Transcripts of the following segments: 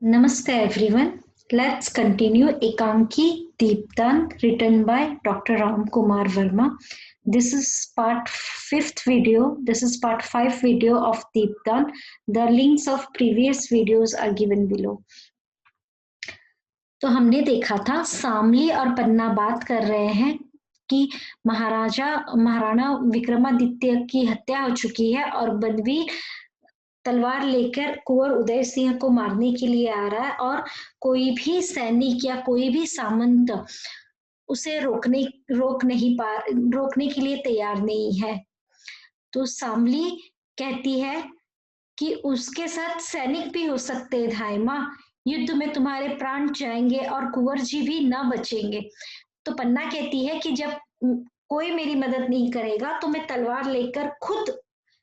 Namaste everyone. Let's continue Ekanki Deepdan written by Dr. Ram Kumar Verma. This is part 5th video. This is part 5 video of Deepdan. The links of previous videos are given below. तो हमने देखा था शामली और पन्ना बात कर रहे हैं कि महाराणा विक्रमादित्य की हत्या हो चुकी है और बलवीर तलवार लेकर कुंवर उदय सिंह को मारने के लिए आ रहा है और कोई भी सैनिक या कोई भी सामंत उसे रोकने के लिए तैयार नहीं है। तो शामली कहती है कि उसके साथ सैनिक भी हो सकते हैं धायमा, युद्ध में तुम्हारे प्राण जाएंगे और कुंवर जी भी ना बचेंगे। तो पन्ना कहती है कि जब कोई मेरी मदद नहीं करेगा तो मैं तलवार लेकर खुद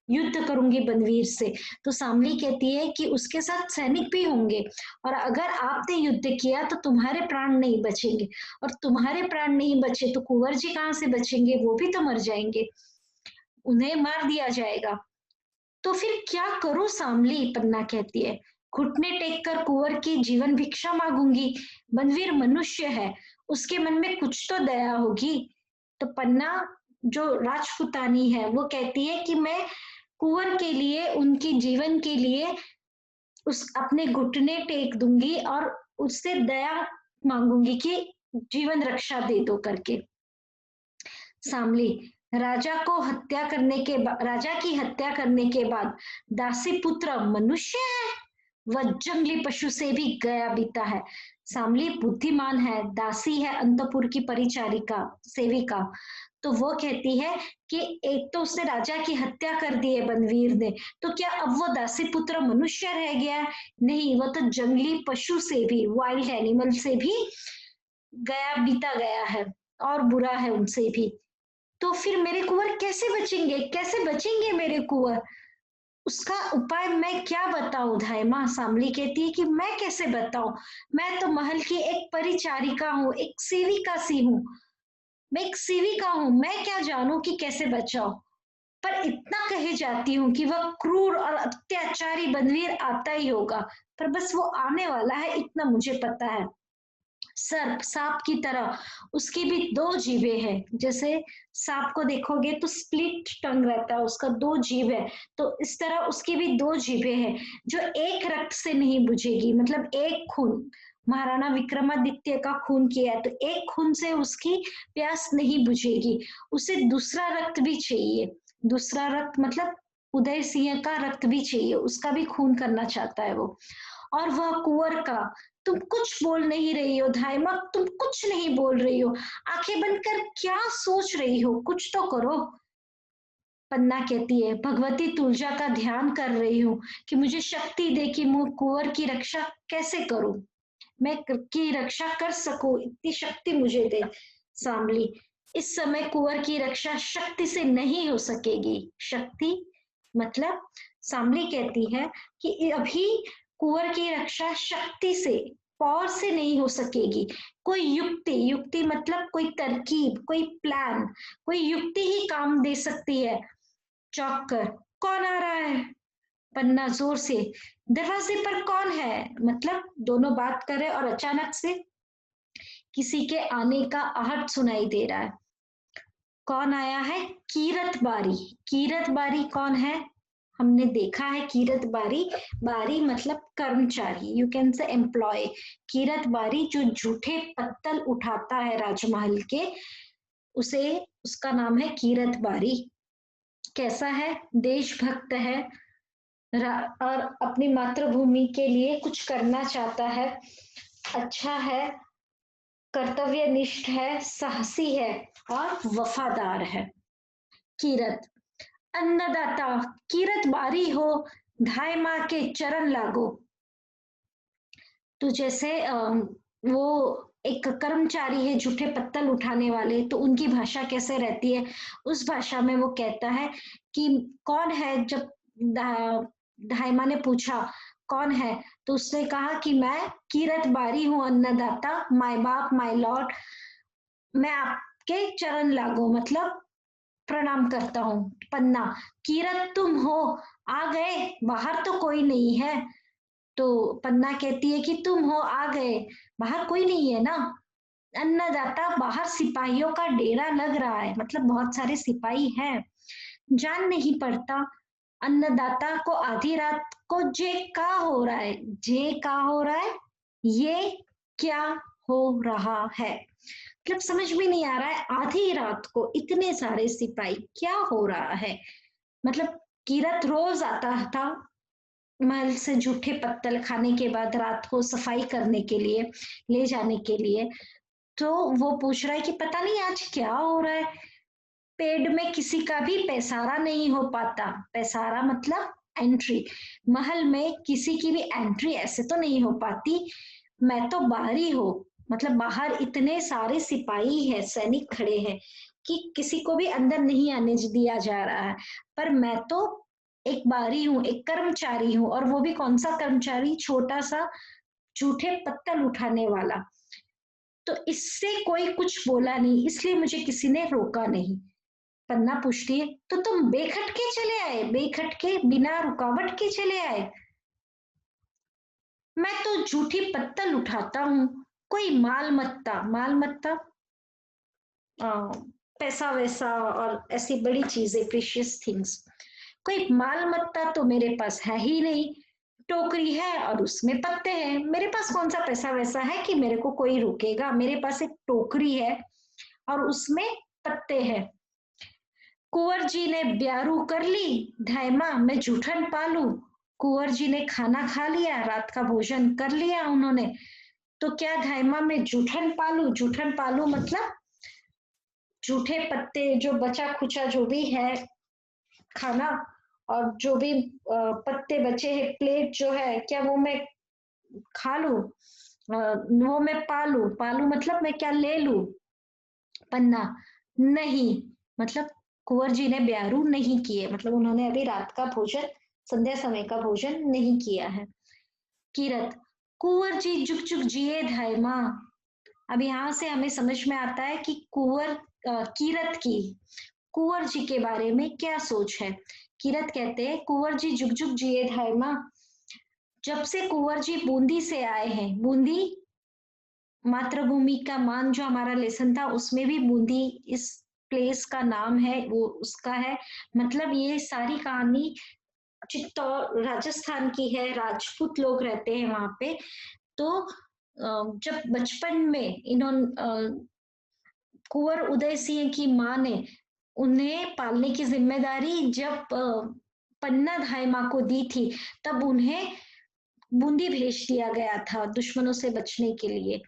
युद्ध करूंगी बनवीर से। तो शामली कहती है कि उसके साथ सैनिक भी होंगे और अगर आपने युद्ध किया तो तुम्हारे प्राण नहीं बचेंगे और तुम्हारे प्राण नहीं बचे तो कुंवर जी कहाँ से बचेंगे, वो भी तो मर जाएंगे, उन्हें मार दिया जाएगा। तो फिर क्या करूं शामली, पन्ना कहती है। घुटने टेक कर कुंवर की जीवन भिक्षा मांगूंगी, बनवीर मनुष्य है, उसके मन में कुछ तो दया होगी। तो पन्ना जो राजपुतानी है वो कहती है कि मैं कुंवर के लिए, उनकी जीवन के लिए उस अपने घुटने टेक दूंगी और उससे दया मांगूंगी कि जीवन रक्षा दे दो करके। शामली, राजा की हत्या करने के बाद दासी पुत्र मनुष्य है, वह जंगली पशु से भी गया बीता है। शामली बुद्धिमान है, दासी है, अंतपुर की परिचारिका सेविका। तो वो कहती है कि एक तो उसने राजा की हत्या कर दी है बनवीर ने, तो क्या अब वो दासी पुत्र मनुष्य रह गया? नहीं, वो तो जंगली पशु से भी, वाइल्ड एनिमल से भी गया बीता गया है और बुरा है उनसे भी। तो फिर मेरे कुंवर कैसे बचेंगे मेरे कुंवर? उसका उपाय मैं क्या बताऊं धायमा? शामली कहती है कि मैं कैसे बताऊं, मैं तो महल की एक परिचारिका हूँ, एक सेविका सी हूँ, मैं एक सेविका हूँ, मैं क्या जानूं कि कैसे बचाओ। पर इतना कहे जाती हूँ कि वह क्रूर और अत्याचारी बनवीर आता ही होगा, पर बस वो आने वाला है इतना मुझे पता है। सर्प सांप की तरह उसकी भी दो जीभें हैं, जैसे सांप को देखोगे तो स्प्लिट टंग रहता है, उसका दो जीभ है, तो इस तरह उसकी भी दो जीभें हैं जो एक रक्त से नहीं बुझेगी, मतलब एक खून, महाराणा विक्रमादित्य का खून किया है तो एक खून से उसकी प्यास नहीं बुझेगी, उसे दूसरा रक्त भी चाहिए। दूसरा रक्त मतलब उदय सिंह का रक्त भी चाहिए, उसका भी खून करना चाहता है वो। और वह कुंवर का, तुम कुछ बोल नहीं रही हो धायमा, तुम कुछ नहीं बोल रही हो, आंखें बंद कर क्या सोच रही हो, कुछ तो करो। पन्ना कहती है, भगवती तुलजा का ध्यान कर रही हूँ कि मुझे शक्ति दे कि मैं कुंवर की रक्षा कैसे करूं, मैं की रक्षा कर सकूं, इतनी शक्ति मुझे दे। शामली, इस समय कुंवर की रक्षा शक्ति से नहीं हो सकेगी। शक्ति मतलब, शामली कहती है कि अभी कुंवर की रक्षा शक्ति से, पावर से नहीं हो सकेगी। कोई युक्ति, युक्ति मतलब कोई तरकीब, कोई प्लान, कोई युक्ति ही काम दे सकती है। चौंक कर, कौन आ रहा है? पन्ना जोर से, दरवाजे पर कौन है? मतलब दोनों बात कर रहे और अचानक से किसी के आने का आहट सुनाई दे रहा है। कौन आया है? कीरत बारी। कीरत बारी कौन है? हमने देखा है कीरत बारी, बारी मतलब कर्मचारी, यू कैन से एम्प्लॉय। कीरत बारी जो झूठे पत्तल उठाता है राजमहल के, उसे, उसका नाम है कीरत बारी। कैसा है? देशभक्त है और अपनी मातृभूमि के लिए कुछ करना चाहता है, अच्छा है, कर्तव्यनिष्ठ है, साहसी है और वफादार है। कीरत, अन्नदाता, कीरत बारी हो, धाय माँ के चरण लागो। तो जैसे वो एक कर्मचारी है, झूठे पत्तल उठाने वाले, तो उनकी भाषा कैसे रहती है, उस भाषा में वो कहता है कि कौन है। जब धायमा ने पूछा कौन है, तो उसने कहा कि मैं कीरत बारी हूँ, अन्नदाता, माय बाप, माय लॉर्ड, मैं आपके चरण लागू, मतलब प्रणाम करता हूँ। पन्ना, कीरत तुम हो, आ गए, बाहर तो कोई नहीं है। तो पन्ना कहती है कि तुम हो, आ गए, बाहर कोई नहीं है ना। अन्नदाता, बाहर सिपाहियों का डेरा लग रहा है, मतलब बहुत सारे सिपाही हैं। जान नहीं पड़ता अन्नदाता को आधी रात को जे का हो रहा है, जे का हो रहा है, ये क्या हो रहा है, मतलब समझ में नहीं आ रहा है। आधी रात को इतने सारे सिपाही, क्या हो रहा है। मतलब कीरत रोज आता था महल से जूठे पत्तल खाने के बाद रात को सफाई करने के लिए, ले जाने के लिए। तो वो पूछ रहा है कि पता नहीं आज क्या हो रहा है, पेड़ में किसी का भी पैसारा नहीं हो पाता। पैसारा मतलब एंट्री, महल में किसी की भी एंट्री ऐसे तो नहीं हो पाती। मैं तो बाहरी हूँ, मतलब बाहर इतने सारे सिपाही है, सैनिक खड़े हैं कि किसी को भी अंदर नहीं आने दिया जा रहा है। पर मैं तो एक बारी हूँ, एक कर्मचारी हूँ, और वो भी कौन सा कर्मचारी, छोटा सा जूठे पत्तल उठाने वाला। तो इससे कोई कुछ बोला नहीं, इसलिए मुझे किसी ने रोका नहीं। पन्ना पूछती है, तो तुम बेखटके चले आए, बेखटके बिना रुकावट के चले आए। मैं तो जूठी पत्तल उठाता हूँ, कोई मालमत्ता, मालमत्ता पैसा वैसा और ऐसी बड़ी चीजें, प्रीशियस थिंग्स, कोई मालमत्ता तो मेरे पास है ही नहीं। टोकरी है और उसमें पत्ते हैं, मेरे पास कौन सा पैसा वैसा है कि मेरे को कोई रोकेगा। मेरे पास एक टोकरी है और उसमें पत्ते हैं। कुंवर जी ने ब्यारू कर ली, धायमा मैं जूठन पालू। कुंवर जी ने खाना खा लिया, रात का भोजन कर लिया उन्होंने, तो क्या धायमा में जूठन पालू। जूठन पालू मतलब जूठे पत्ते, जो बचा खुचा जो भी है खाना, और जो भी पत्ते बचे हैं, प्लेट जो है, क्या वो मैं खा लूं, वो मैं पालू। पालू मतलब मैं क्या ले लूं। पन्ना, नहीं, मतलब कुंवर जी ने ब्यारू नहीं किए, मतलब उन्होंने अभी रात का भोजन, संध्या समय का भोजन नहीं किया है। कीरत, कुंवर जी जुग जुग जिए धाय माँ। अब यहाँ से हमें समझ में आता है कि कीरत की कुंवर जी के बारे में क्या सोच है। कीरत कहते हैं, कुंवर जी जुग जुग जिए धाय माँ। जब से कुंवर जी बूंदी से आए हैं, बूंदी मातृभूमि का मान जो हमारा लेसन था उसमें भी बूंदी इस प्लेस का नाम है, वो उसका है। मतलब ये सारी कहानी चित्तौड़ राजस्थान की है, राजपूत लोग रहते हैं वहां पे। तो जब बचपन में इन्होंने कुंवर उदय सिंह की माँ ने उन्हें पालने की जिम्मेदारी जब पन्ना धाई माँ को दी थी, तब उन्हें बूंदी भेज दिया गया था दुश्मनों से बचने के लिए।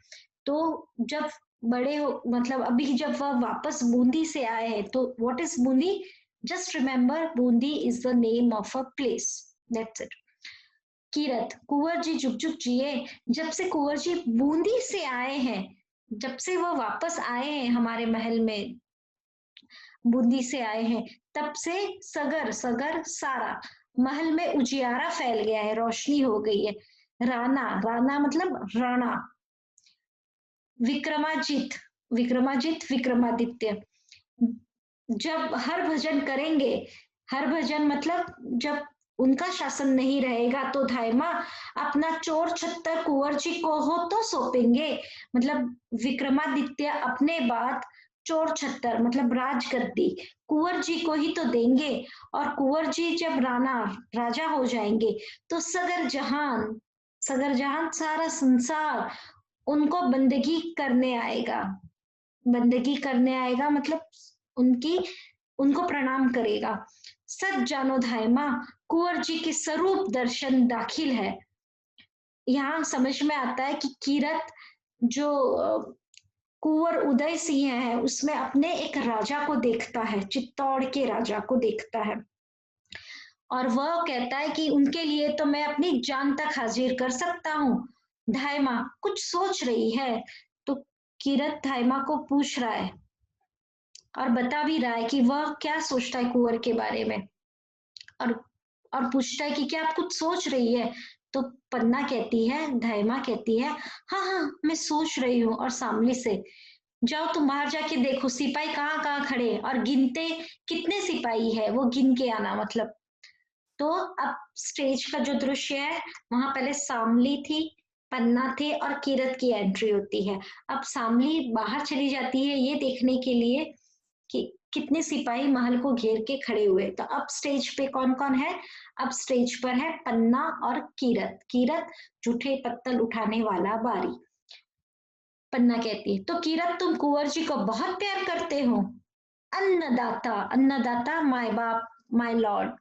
तो जब बड़े हो, मतलब अभी जब वह वापस बूंदी से आए हैं, तो what is Bundi, just remember Bundi is the name of a place, that's it. Kirat, Kunwar ji जुग जुग जिए। जब से कुंवर जी बूंदी से आए हैं, जब से वो वापस आए हैं हमारे महल में, बूंदी से आए हैं, तब से सगर, सगर सारा महल में उजियारा फैल गया है, रोशनी हो गई है। राणा, राणा मतलब राणा। विक्रमाजित, विक्रमाजित विक्रमादित्य। जब हर भजन करेंगे, हर भजन मतलब जब उनका शासन नहीं रहेगा, तो धायमा अपना चोर छत्तर कुंवर जी को हो तो सौंपेंगे। मतलब विक्रमादित्य अपने बाद चोर छत्तर मतलब राजगद्दी कुंवर जी को ही तो देंगे। और कुंवर जी जब राणा, राजा हो जाएंगे, तो सगर जहान, सगर जहान सारा संसार उनको बंदगी करने आएगा। बंदगी करने आएगा मतलब उनकी, उनको प्रणाम करेगा। सच जानो धाय माँ, कुंवर जी के स्वरूप दर्शन दाखिल है। यहाँ समझ में आता है कि कीरत जो कुंवर उदय सिंह है, उसमें अपने एक राजा को देखता है, चित्तौड़ के राजा को देखता है, और वह कहता है कि उनके लिए तो मैं अपनी जान तक हाजिर कर सकता हूँ। धायमा कुछ सोच रही है, तो कीरत धायमा को पूछ रहा है और बता भी रहा है कि वह क्या सोचता है कुंवर के बारे में। और और पूछता है कि क्या आप कुछ सोच रही है। तो पन्ना कहती है, धायमा कहती है, हाँ हाँ मैं सोच रही हूँ। और सामने से, जाओ तुम बाहर जाके देखो सिपाही कहाँ कहाँ खड़े हैं और गिनते कितने सिपाही है, वो गिन के आना। मतलब तो अब स्टेज का जो दृश्य है, वहां पहले शामली थी, पन्ना थे और कीरत की एंट्री होती है। अब शामली बाहर चली जाती है ये देखने के लिए कि कितने सिपाही महल को घेर के खड़े हुए। तो अब स्टेज पे कौन कौन है? अब स्टेज पर है पन्ना और कीरत। कीरत जूठे पत्तल उठाने वाला बारी। पन्ना कहती है, तो कीरत तुम कुंवर जी को बहुत प्यार करते हो? अन्नदाता, अन्नदाता माय बाप, माय लॉर्ड।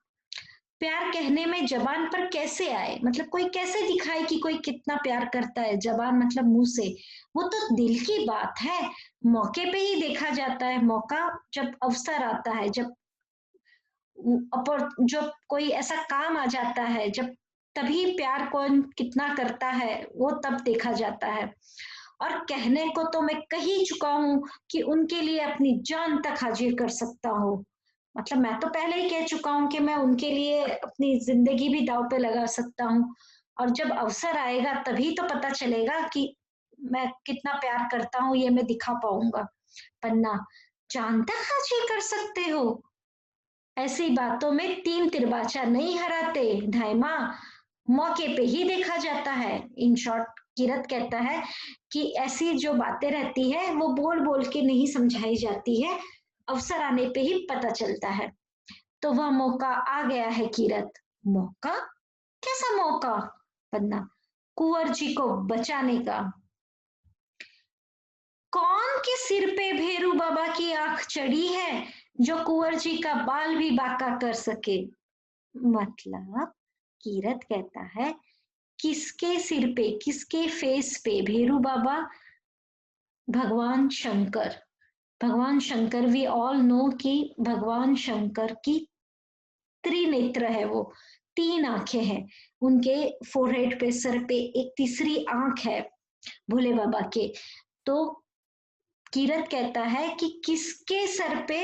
प्यार कहने में जबान पर कैसे आए, मतलब कोई कैसे दिखाए कि कोई कितना प्यार करता है? जबान मतलब मुंह से, वो तो दिल की बात है, मौके पे ही देखा जाता है। मौका जब अवसर आता है, जब जब कोई ऐसा काम आ जाता है, जब तभी प्यार कौन कितना करता है वो तब देखा जाता है। और कहने को तो मैं कह ही चुका हूं कि उनके लिए अपनी जान तक हाजिर कर सकता हूँ। मतलब मैं तो पहले ही कह चुका हूँ कि मैं उनके लिए अपनी जिंदगी भी दांव पे लगा सकता हूँ। और जब अवसर आएगा तभी तो पता चलेगा कि मैं कितना प्यार करता हूँ, ये मैं दिखा पाऊंगा। पन्ना, जान तक हाजिर कर सकते हो? ऐसी बातों में तीन तिरबाचा नहीं हराते धायमा, मौके पे ही देखा जाता है। इन शॉर्ट किरत कहता है कि ऐसी जो बातें रहती है वो बोल बोल के नहीं समझाई जाती है, अवसर आने पे ही पता चलता है। तो वह मौका आ गया है किरत। मौका? कैसा मौका? पन्ना, कुंवर जी को बचाने का। कौन के सिर पे भेरू बाबा की आंख चढ़ी है जो कुंवर जी का बाल भी बांका कर सके? मतलब कीरत कहता है, किसके सिर पे, किसके फेस पे भेरू बाबा? भगवान शंकर। भगवान शंकर, वी ऑल नो कि भगवान शंकर की त्रिनेत्र है वो, तीन आंखें हैं उनके फोरहेड पे, सर पे एक तीसरी आंख है भोले बाबा के। तो कीरत कहता है कि किसके सर पे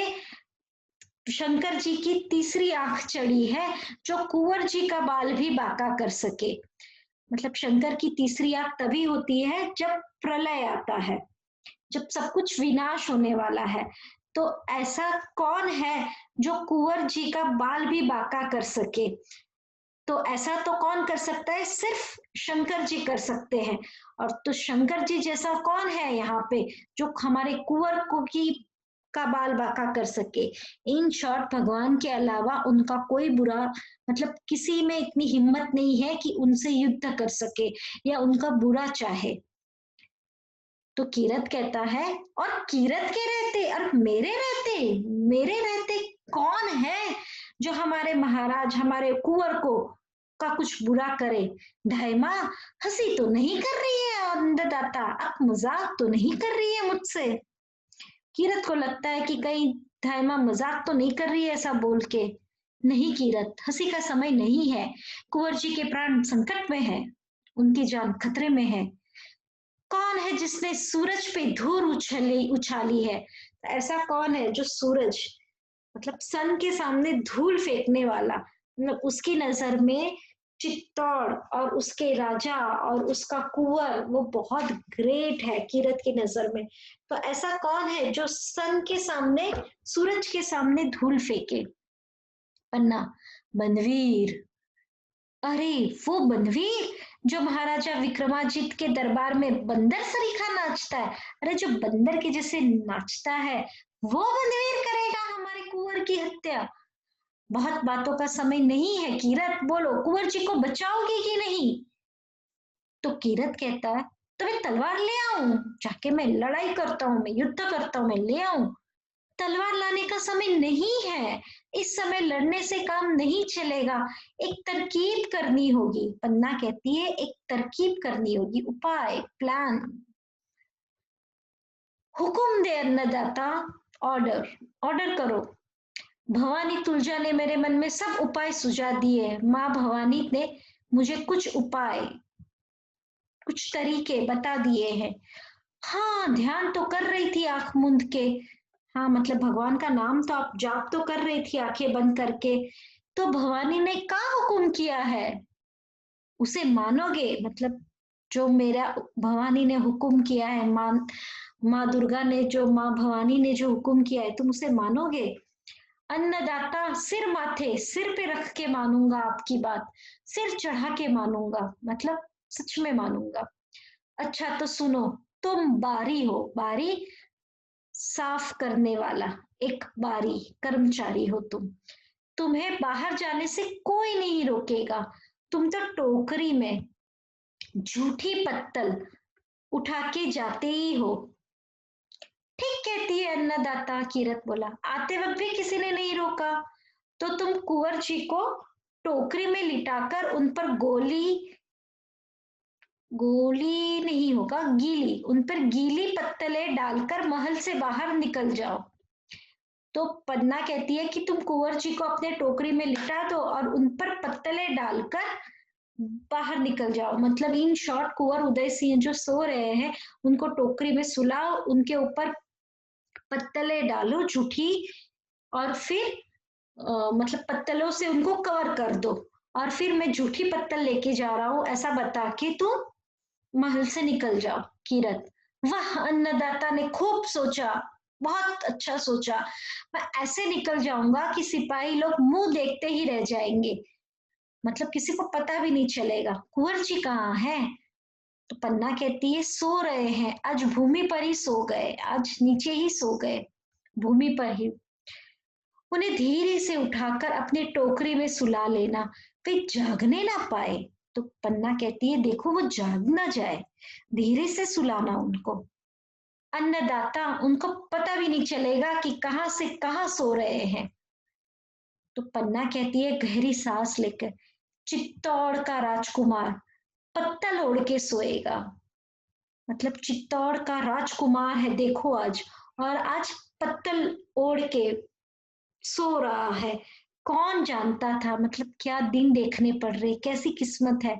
शंकर जी की तीसरी आंख चढ़ी है जो कुंवर जी का बाल भी बांका कर सके। मतलब शंकर की तीसरी आंख तभी होती है जब प्रलय आता है, जब सब कुछ विनाश होने वाला है। तो ऐसा कौन है जो कुंवर जी का बाल भी बांका कर सके? तो ऐसा तो कौन कर सकता है? सिर्फ शंकर जी कर सकते हैं। और तो शंकर जी जैसा कौन है यहाँ पे जो हमारे कुंवर को की का बाल बांका कर सके? इन शॉर्ट भगवान के अलावा उनका कोई बुरा, मतलब किसी में इतनी हिम्मत नहीं है कि उनसे युद्ध कर सके या उनका बुरा चाहे। तो कीरत कहता है, और कीरत के रहते और मेरे रहते, मेरे रहते कौन है जो हमारे महाराज, हमारे कुंवर को का कुछ बुरा करे? धायमा, हंसी तो नहीं कर रही है अन्नदाता, आप मजाक तो नहीं कर रही है मुझसे? कीरत को लगता है कि कहीं धायमा मजाक तो नहीं कर रही है ऐसा बोल के। नहीं कीरत, हंसी का समय नहीं है। कुंवर जी के प्राण संकट में है, उनकी जान खतरे में है। कौन है जिसने सूरज पे धूल उछली उछाली है? ऐसा कौन है जो सूरज, मतलब सन के सामने धूल फेंकने वाला, मतलब उसकी नजर में चित्तौड़ और उसके राजा और उसका कुंवर वो बहुत ग्रेट है कीरत की नजर में। तो ऐसा कौन है जो सन के सामने, सूरज के सामने धूल फेंके? पन्ना, बनवीर। अरे वो बनवीर जो महाराजा विक्रमाजित के दरबार में बंदर सरीखा नाचता है। अरे जो बंदर के जैसे नाचता है वो बनवीर करेगा हमारे कुंवर की हत्या? बहुत बातों का समय नहीं है कीरत, बोलो कुंवर जी को बचाओगी कि नहीं? तो कीरत कहता है, तो मैं तलवार ले आऊं, जाके मैं लड़ाई करता हूँ, मैं युद्ध करता हूँ, मैं ले आऊं। तलवार लाने का समय नहीं है, इस समय लड़ने से काम नहीं चलेगा, एक तरकीब करनी होगी। पन्ना कहती है, एक तरकीब करनी होगी, उपाय, प्लान। हुकुम दे अन्नदाता, ऑर्डर, ऑर्डर करो। भवानी तुलजा ने मेरे मन में सब उपाय सुझा दिए। माँ भवानी ने मुझे कुछ उपाय, कुछ तरीके बता दिए हैं। हाँ, ध्यान तो कर रही थी आंख मूंद के। हाँ मतलब भगवान का नाम तो आप जाप तो कर रही थी आंखें बंद करके। तो भवानी ने क्या हुक्म किया है उसे मानोगे? मतलब जो मेरा भवानी ने हुक्म किया है, माँ, माँ दुर्गा ने जो, माँ भवानी ने जो हुक्म किया है तुम उसे मानोगे? अन्नदाता सिर माथे, सिर पे रख के मानूंगा आपकी बात, सिर चढ़ा के मानूंगा, मतलब सच में मानूंगा। अच्छा तो सुनो, तुम बारी हो, बारी साफ करने वाला, एक बारी कर्मचारी हो तुम। तुम्हें बाहर जाने से कोई नहीं रोकेगा। तुम तो टोकरी में झूठी पत्तल उठा के जाते ही हो। ठीक कहती है अन्नदाता, कीरत बोला, आते वक्त भी किसी ने नहीं रोका। तो तुम कुंवर जी को टोकरी में लिटाकर उन पर गोली, गोली नहीं होगा, गीली, उन पर गीली पत्तलें डालकर महल से बाहर निकल जाओ। तो पन्ना कहती है कि तुम कुंवर जी को अपने टोकरी में लिटा दो और उन पर पत्तलें डालकर बाहर निकल जाओ। मतलब इन शॉर्ट कुंवर उदय सिंह जो सो रहे हैं उनको टोकरी में सुलाओ, उनके ऊपर पत्तलें डालो झूठी, और फिर मतलब पत्तलों से उनको कवर कर दो, और फिर मैं झूठी पत्तल लेके जा रहा हूँ ऐसा बता के तुम महल से निकल जाओ। कीरत, वाह, अन्नदाता ने खूब सोचा, बहुत अच्छा सोचा। मैं ऐसे निकल जाऊंगा कि सिपाही लोग मुंह देखते ही रह जाएंगे, मतलब किसी को पता भी नहीं चलेगा कुंवर जी कहाँ है। तो पन्ना कहती है सो रहे हैं, आज भूमि पर ही सो गए, आज नीचे ही सो गए, भूमि पर ही। उन्हें धीरे से उठाकर अपनी टोकरी में सुला लेना, वे जागने ना पाए। तो पन्ना कहती है देखो वो जाग ना जाए, धीरे से सुलाना उनको। अन्नदाता, उनको पता भी नहीं चलेगा कि कहाँ से कहाँ सो रहे हैं। तो पन्ना कहती है गहरी सांस लेकर, चित्तौड़ का राजकुमार पत्तल ओढ़ के सोएगा। मतलब चित्तौड़ का राजकुमार है देखो आज, और आज पत्तल ओढ़ के सो रहा है। कौन जानता था, मतलब क्या दिन देखने पड़ रहे, कैसी किस्मत है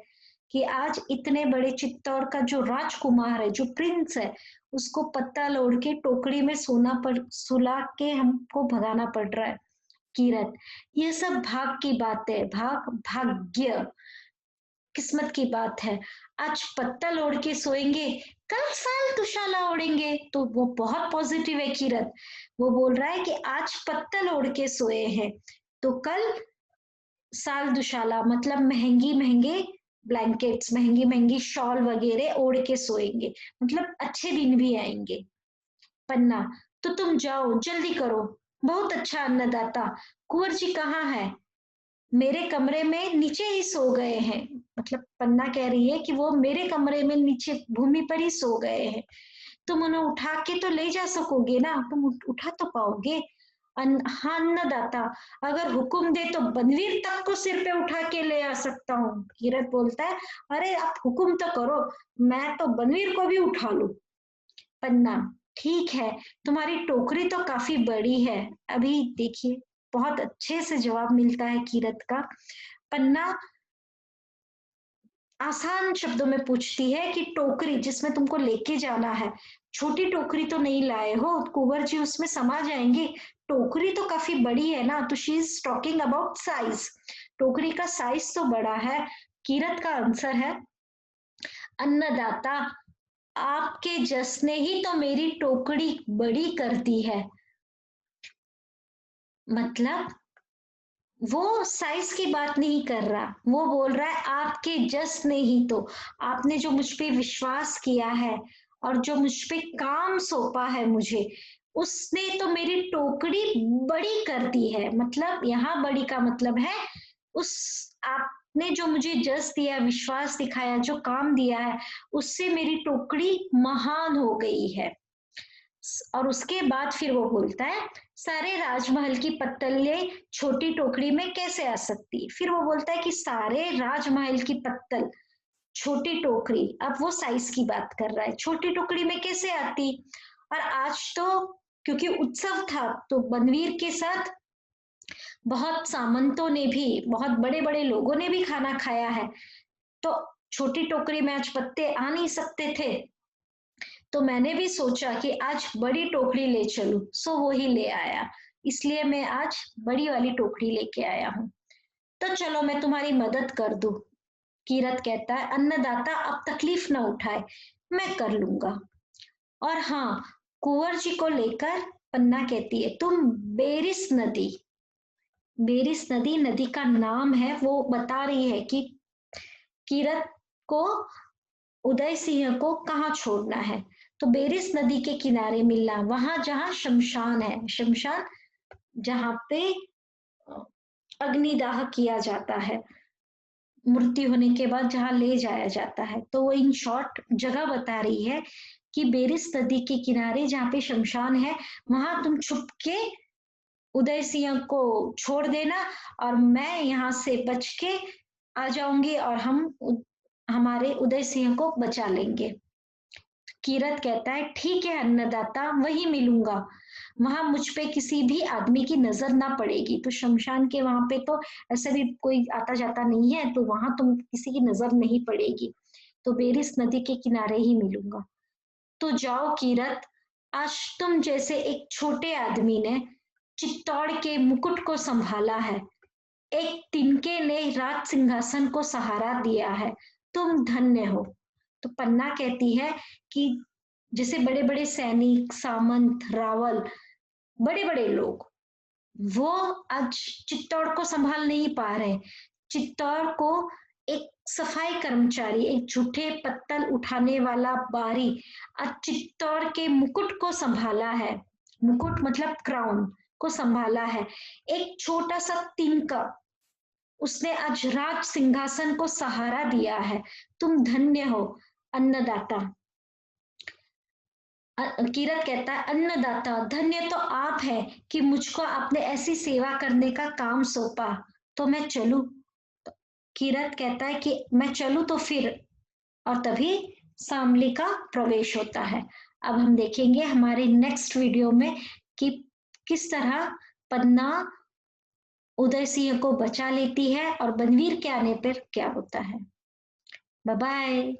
कि आज इतने बड़े चित्तौड़ का जो राजकुमार है, जो प्रिंस है, उसको पत्तल ओढ़ के टोकरी में सुला के हमको भगाना पड़ रहा है। कीरत, ये सब भाग की बात है, भाग्य, किस्मत की बात है। आज पत्तल ओढ़ के सोएंगे, कल साल दुशाला ओढ़ेंगे। तो वो बहुत पॉजिटिव है कीरत, वो बोल रहा है कि आज पत्तल ओढ़ के सोए हैं तो कल साल दुशाला, मतलब महंगी महंगे ब्लैंकेट्स, महंगी महंगी शॉल वगैरह ओढ़ के सोएंगे, मतलब अच्छे दिन भी आएंगे। पन्ना, तो तुम जाओ जल्दी करो। बहुत अच्छा अन्नदाता, कुंवर जी कहाँ है? मेरे कमरे में नीचे ही सो गए हैं। मतलब पन्ना कह रही है कि वो मेरे कमरे में नीचे भूमि पर ही सो गए हैं। तुम उन्हें उठा के तो ले जा सकोगे ना, तुम उठा तो पाओगे। हाँ अन्नदाता, अगर हुक्म दे तो बनवीर तक को सिर पे उठा के ले आ सकता हूँ। कीरत बोलता है अरे आप हुक्म तो करो, मैं तो बनवीर को भी उठा लूं। पन्ना, ठीक है, तुम्हारी टोकरी तो काफी बड़ी है। अभी देखिए, बहुत अच्छे से जवाब मिलता है कीरत का। पन्ना आसान शब्दों में पूछती है कि टोकरी जिसमें तुमको लेके जाना है, छोटी टोकरी तो नहीं लाए हो, कुंवर जी उसमें समा जाएंगे। टोकरी तो काफी बड़ी है ना, तो she is talking about size, टोकरी का साइज तो बड़ा है। कीरत का आंसर है अन्नदाता, आपके जस ने ही तो मेरी टोकरी बड़ी कर दी है। मतलब वो साइज की बात नहीं कर रहा, वो बोल रहा है आपके जस ने ही तो, आपने जो मुझ पे विश्वास किया है और जो मुझ पे काम सौंपा है मुझे, उसने तो मेरी टोकरी बड़ी कर दी है। मतलब यहाँ बड़ी का मतलब है उस, आपने जो मुझे जस दिया, विश्वास दिखाया, जो काम दिया है, उससे मेरी टोकरी महान हो गई है। और उसके बाद फिर वो बोलता है सारे राजमहल की पत्तलें छोटी टोकरी में कैसे आ सकती। फिर वो बोलता है कि सारे राजमहल की पत्तल छोटी टोकरी, अब वो साइज की बात कर रहा है, छोटी टोकरी में कैसे आती। और आज तो क्योंकि उत्सव था तो बनवीर के साथ बहुत सामंतों ने भी, बहुत बड़े बड़े लोगों ने भी खाना खाया है, तो छोटी टोकरी में आज पत्ते आ नहीं सकते थे। तो मैंने भी सोचा कि आज बड़ी टोकरी ले चलूं, सो वो ही ले आया, इसलिए मैं आज बड़ी वाली टोकरी लेके आया हूँ। तो चलो मैं तुम्हारी मदद कर दूं। कीरत कहता है अन्नदाता अब तकलीफ ना उठाए, मैं कर लूंगा। और हाँ, कुंवर जी को लेकर पन्ना कहती है तुम बेरिस नदी, बेरिस नदी नदी का नाम है, वो बता रही है कि कीरत को उदय सिंह को कहाँ छोड़ना है। तो बेरिस नदी के किनारे मिलना, वहां जहां शमशान है, शमशान जहां पे अग्निदाह किया जाता है, मृत्यु होने के बाद जहां ले जाया जाता है। तो वो इन शॉर्ट जगह बता रही है कि बेरिस नदी के किनारे जहाँ पे शमशान है, वहां तुम छुप के उदय सिंह को छोड़ देना, और मैं यहाँ से बच के आ जाऊंगी और हमारे उदय सिंह को बचा लेंगे। कीरत कहता है ठीक है अन्नदाता, वही मिलूंगा, वहां मुझ पे किसी भी आदमी की नजर ना पड़ेगी। तो शमशान के वहां पे तो ऐसे भी कोई आता जाता नहीं है, तो वहां तुम किसी की नजर नहीं पड़ेगी, तो बेरिस नदी के किनारे ही मिलूंगा। तो जाओ कीरत, आज तुम जैसे एक छोटे आदमी ने चित्तौड़ के मुकुट को संभाला है, एक तिनके ने राज सिंहासन को सहारा दिया है, तुम धन्य हो। तो पन्ना कहती है कि जैसे बड़े बड़े सैनिक, सामंत, रावल, बड़े बड़े लोग, वो आज चित्तौड़ को संभाल नहीं पा रहे। चित्तौड़ को एक सफाई कर्मचारी, एक झूठे पत्तल उठाने वाला बारी आज चित्तौड़ के मुकुट को संभाला है, मुकुट मतलब क्राउन को संभाला है। एक छोटा सा तिनका, उसने आज राज सिंहासन को सहारा दिया है, तुम धन्य हो अन्नदाता। कीरत कहता है अन्नदाता, धन्य तो आप है कि मुझको आपने ऐसी सेवा करने का काम सौंपा, तो मैं चलूं। कीरत कहता है कि मैं चलूं तो फिर, और तभी शामली का प्रवेश होता है। अब हम देखेंगे हमारे नेक्स्ट वीडियो में कि किस तरह पन्ना उदय सिंह को बचा लेती है और बनवीर के आने पर क्या होता है। Bye bye.